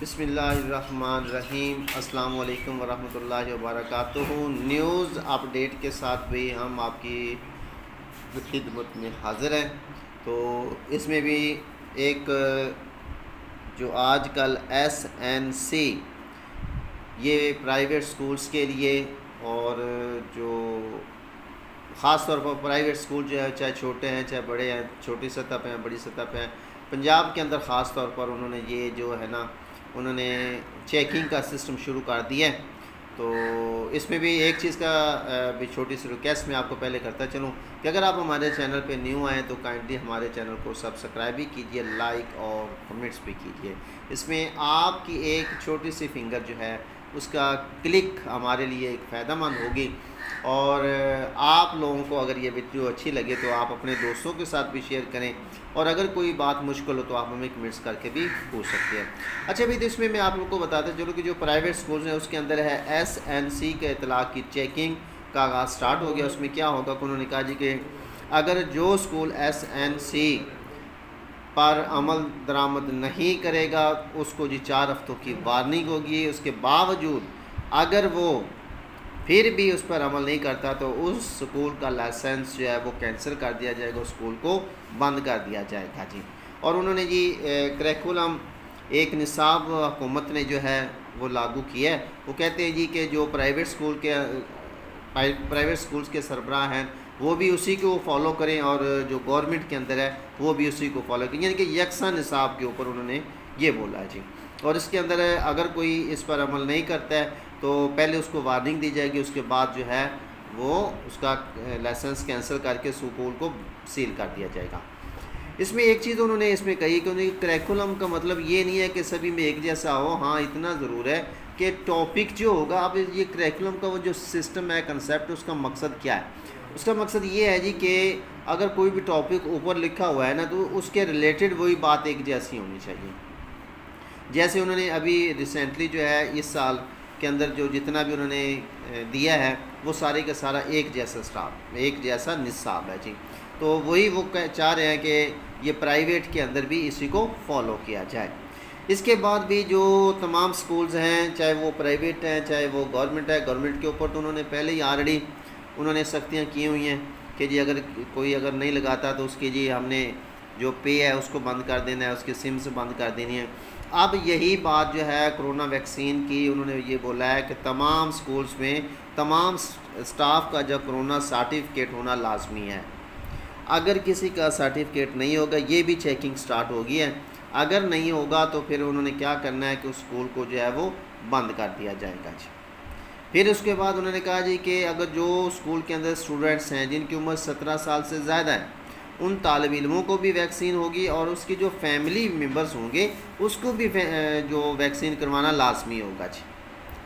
बिस्मिल्लाहिर्रहमानिर्रहीम अस्सलामु अलैकुम वरहमतुल्लाहि वबरकातुहू। न्यूज़ अपडेट के साथ भी हम आपकी खिदमत में हाज़िर हैं। तो इसमें भी एक जो आजकल SNC ये प्राइवेट स्कूल्स के लिए और जो ख़ास तौर पर प्राइवेट स्कूल जो है चाहे छोटे हैं चाहे बड़े हैं, छोटी सतह पे हैं बड़ी सतह पे हैं, पंजाब के अंदर ख़ास तौर पर उन्होंने ये जो है ना उन्होंने चेकिंग का सिस्टम शुरू कर दिया है। तो इसमें भी एक चीज़ का भी छोटी सी रिक्वेस्ट मैं आपको पहले करता चलूँ कि अगर आप हमारे चैनल पे न्यू आएँ तो काइंडली हमारे चैनल को सब्सक्राइब भी कीजिए, लाइक और कमेंट्स भी कीजिए। इसमें आपकी एक छोटी सी फिंगर जो है उसका क्लिक हमारे लिए एक फ़ायदेमंद होगी। और आप लोगों को अगर ये वीडियो अच्छी लगे तो आप अपने दोस्तों के साथ भी शेयर करें, और अगर कोई बात मुश्किल हो तो आप हमें कमेंट्स करके भी पूछ सकते हैं। अच्छा भाई, तो इसमें मैं आप लोगों को बताता चलूँ कि जो प्राइवेट स्कूल्स हैं उसके अंदर है SNC के इतलाक़ की चेकिंग का आगाज़ स्टार्ट हो गया। उसमें क्या होगा कि उन्होंने कहा जी कि अगर जो स्कूल SNC पर अमल दरामद नहीं करेगा उसको जी 4 हफ्तों की वार्निंग होगी। उसके बावजूद अगर वो फिर भी उस पर अमल नहीं करता तो उस स्कूल का लाइसेंस जो है वो कैंसिल कर दिया जाएगा, उस स्कूल को बंद कर दिया जाएगा जी। और उन्होंने जी करिकुलम एक निसाब हुकूमत ने जो है वो लागू किया है। वो कहते हैं जी कि जो प्राइवेट स्कूल्स के सरबराह हैं वो भी उसी को फॉलो करें और जो गवर्नमेंट के अंदर है वो भी उसी को फॉलो करें, यानी कि यकसा निसाब के ऊपर उन्होंने ये बोला है जी। और इसके अंदर अगर कोई इस पर अमल नहीं करता है तो पहले उसको वार्निंग दी जाएगी, उसके बाद जो है वो उसका लाइसेंस कैंसिल करके स्कूल को सील कर दिया जाएगा। इसमें एक चीज़ उन्होंने इसमें कही कि उन्हें करिकुलम का मतलब ये नहीं है कि सभी में एक जैसा हो। हाँ, इतना ज़रूर है कि टॉपिक जो होगा, अब ये करिकुलम का वो जो सिस्टम है, कंसेप्ट, उसका मकसद क्या है? उसका मकसद ये है जी कि अगर कोई भी टॉपिक ऊपर लिखा हुआ है ना तो उसके रिलेटेड वही बात एक जैसी होनी चाहिए। जैसे उन्होंने अभी रिसेंटली जो है इस साल के अंदर जो जितना भी उन्होंने दिया है वो सारे का सारा एक जैसा स्टाफ, एक जैसा निसाब है जी। तो वही वो चाह रहे हैं कि ये प्राइवेट के अंदर भी इसी को फॉलो किया जाए। इसके बाद भी जो तमाम स्कूल्स हैं, चाहे वो प्राइवेट हैं चाहे वो गवर्नमेंट है, गवर्नमेंट के ऊपर तो उन्होंने पहले ही ऑलरेडी उन्होंने सख्तियाँ की हुई हैं कि जी अगर कोई नहीं लगाता तो उसकी जी हमने जो पे है उसको बंद कर देना है, उसकी सिम से बंद कर देनी है। अब यही बात जो है कोरोना वैक्सीन की, उन्होंने ये बोला है कि तमाम स्कूल्स में तमाम स्टाफ का जो कोरोना सर्टिफिकेट होना लाजमी है। अगर किसी का सर्टिफिकेट नहीं होगा ये भी चेकिंग स्टार्ट होगी है। अगर नहीं होगा तो फिर उन्होंने क्या करना है कि उस स्कूल को जो है वो बंद कर दिया जाएगा जी। फिर उसके बाद उन्होंने कहा जी कि अगर जो स्कूल के अंदर स्टूडेंट्स हैं जिनकी उम्र 17 साल से ज़्यादा है उन तालिब इल्मों को भी वैक्सीन होगी, और उसकी जो फैमिली मेम्बर्स होंगे उसको भी जो वैक्सीन करवाना लाजमी होगा जी।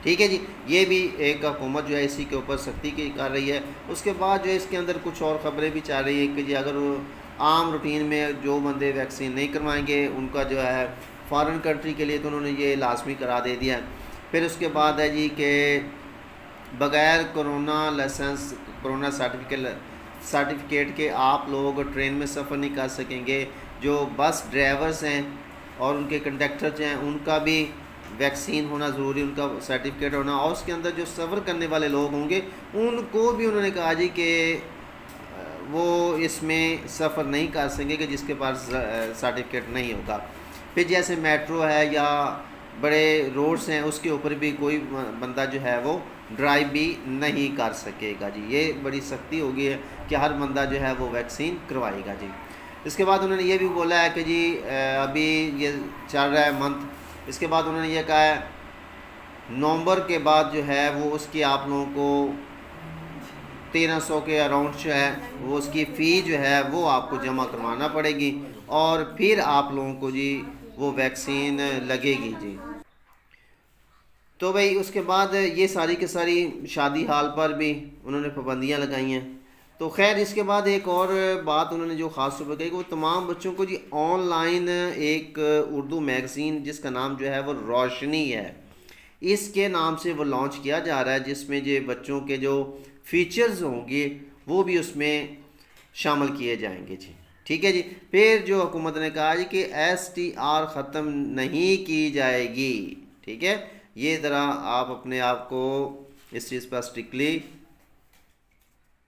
ठीक है जी, ये भी एक हुकूमत जो है इसी के ऊपर सख्ती की कर रही है। उसके बाद जो है इसके अंदर कुछ और ख़बरें भी चल रही है कि जी अगर आम रूटीन में जो बंदे वैक्सीन नहीं करवाएंगे उनका जो है फॉरेन कंट्री के लिए तो उन्होंने ये लाजमी करा दे दिया। फिर उसके बाद है जी कि बग़ैर कोरोना लाइसेंस, कोरोना सर्टिफिकेट के आप लोग ट्रेन में सफ़र नहीं कर सकेंगे। जो बस ड्राइवर्स हैं और उनके कंडक्टर जो हैं उनका भी वैक्सीन होना ज़रूरी, उनका सर्टिफिकेट होना। और उसके अंदर जो सफ़र करने वाले लोग होंगे उनको भी उन्होंने कहा जी कि वो इसमें सफ़र नहीं कर सकेंगे कि जिसके पास सर्टिफिकेट नहीं होगा। फिर जैसे मेट्रो है या बड़े रोड्स हैं उसके ऊपर भी कोई बंदा जो है वो ड्राइव भी नहीं कर सकेगा जी। ये बड़ी सख्ती हो गई है कि हर बंदा जो है वो वैक्सीन करवाएगा जी। इसके बाद उन्होंने ये भी बोला है कि जी अभी ये चल रहा है मंथ, इसके बाद उन्होंने ये कहा है नवंबर के बाद जो है वो उसकी आप लोगों को 1300 के अराउंड जो है वो उसकी फ़ी जो है वो आपको जमा करवाना पड़ेगी, और फिर आप लोगों को जी वो वैक्सीन लगेगी जी। तो भाई उसके बाद ये सारी की सारी शादी हाल पर भी उन्होंने पाबंदियाँ लगाई हैं। तो खैर इसके बाद एक और बात उन्होंने जो ख़ास तौर पर कही कि वो तमाम बच्चों को जी ऑनलाइन एक उर्दू मैगज़ीन जिसका नाम जो है वो रोशनी है, इसके नाम से वो लॉन्च किया जा रहा है, जिसमें जो बच्चों के जो फ़ीचर्स होंगे वो भी उसमें शामिल किए जाएंगे जी। ठीक है जी। फिर जो हुकूमत ने कहा जी कि STR ख़त्म नहीं की जाएगी, ठीक है। ये ज़रा आप अपने आप को इस चीज़ पर स्ट्रिक्टली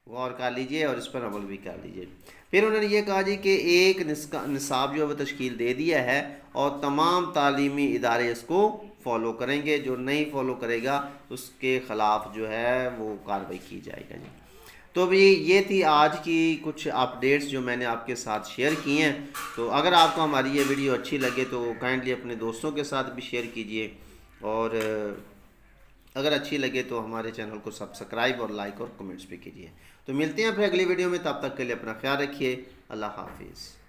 गौर कर लीजिए और इस पर अमल भी कर लीजिए। फिर उन्होंने ये कहा जी कि एक निसाब जो है वो तश्कील दे दिया है और तमाम तालीमी इदारे इसको फॉलो करेंगे, जो नहीं फॉलो करेगा उसके ख़िलाफ़ जो है वो कार्रवाई की जाएगा जी। तो भी ये थी आज की कुछ अपडेट्स जो मैंने आपके साथ शेयर की हैं। तो अगर आपको हमारी ये वीडियो अच्छी लगे तो काइंडली अपने दोस्तों के साथ भी शेयर कीजिए, और अगर अच्छी लगे तो हमारे चैनल को सब्सक्राइब और लाइक और कमेंट्स भी कीजिए। तो मिलते हैं फिर अगली वीडियो में, तब तक के लिए अपना ख्याल रखिए। अल्लाह हाफिज़।